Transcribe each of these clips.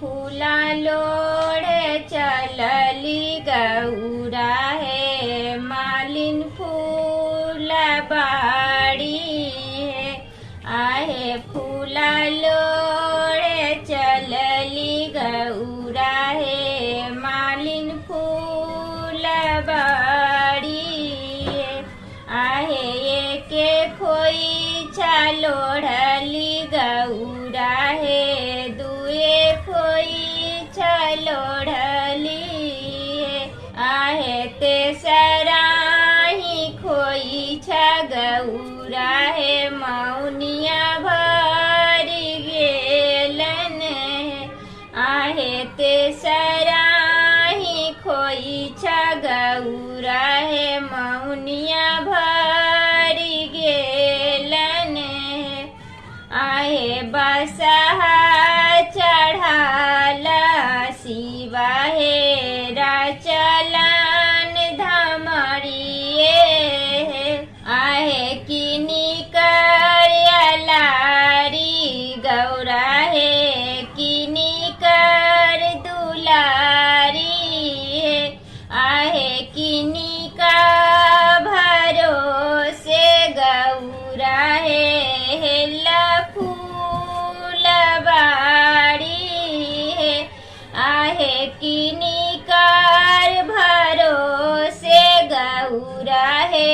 फूला लोढ़े चलली गौरा है, मालिन फूला बाड़ी है। आहे फूला लोढ़े चलली गौरा है, मालिन फूला बाड़ी है। आहे एके खोइछा लोढ़ली गौरा है, दुए खोइछा लोढ़ली है। आहे तेसराही खोइछा गौरा है, मौनिया भरी गेलन है। आहे तेसराही खोइछा गौरा है, मौनिया भरी गेलन है। आहे बसहा चढ़ाला शिवा हे, राचलन धमरिए है। आहे किनी कर लारी गौरा है, किनी कर दुलारी है। आहे किनी का भरोसे गौरा है, हेला फूल बाड़ी है। आहे किनी कर भरोसे गौरा है,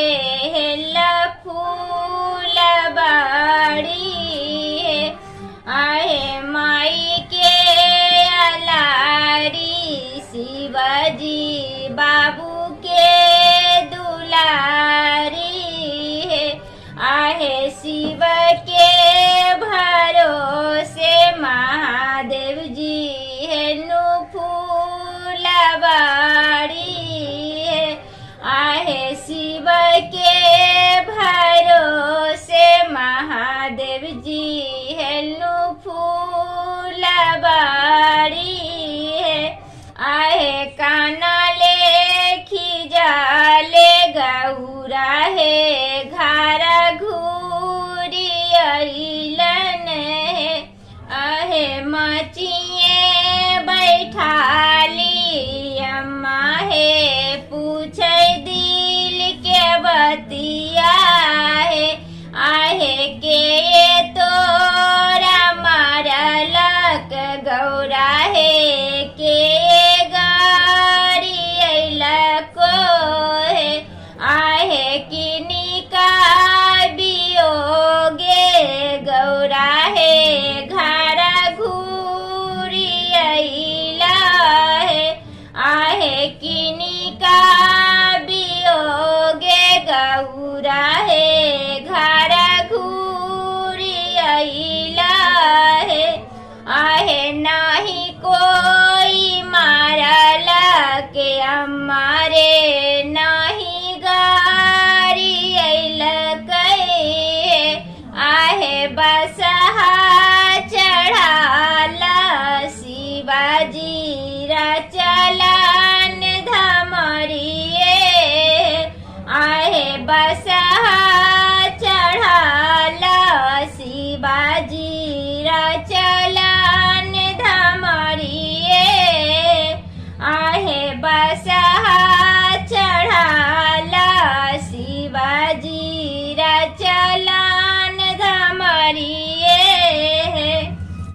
हेला फूल बाड़ी है। आहे माई के अलारी शिवाजी बाबू के दुलारी है। आहे शिव के भरोसे महादेव जी है, नु फूल बाड़ी है। आहे शिव के भरोसे महादेव जी है, नु फूल बाड़ी है। आहे काना लेखी जाले गौरा है, घारा घूरी अइलन है। आहे मचिए बैठाली अम्मा है, पूछे दिल के बतिया है। आहे के तोरा मारलक गौरा है, के गारी अइलको है। आहे किनी का बियोगे गौरा है, घारा घूरी अइला है। आहे किनी का बियोगे गौरा है, घारा घूरी अइला है। आहे नाही कोई मारला के अम्मारे, नाही गारी अइलक है। आहे बसहा चढ़ाला शिवाजी, राचलन धमरिए। आहे बसहा चढ़ाला शिवाजी, राचलन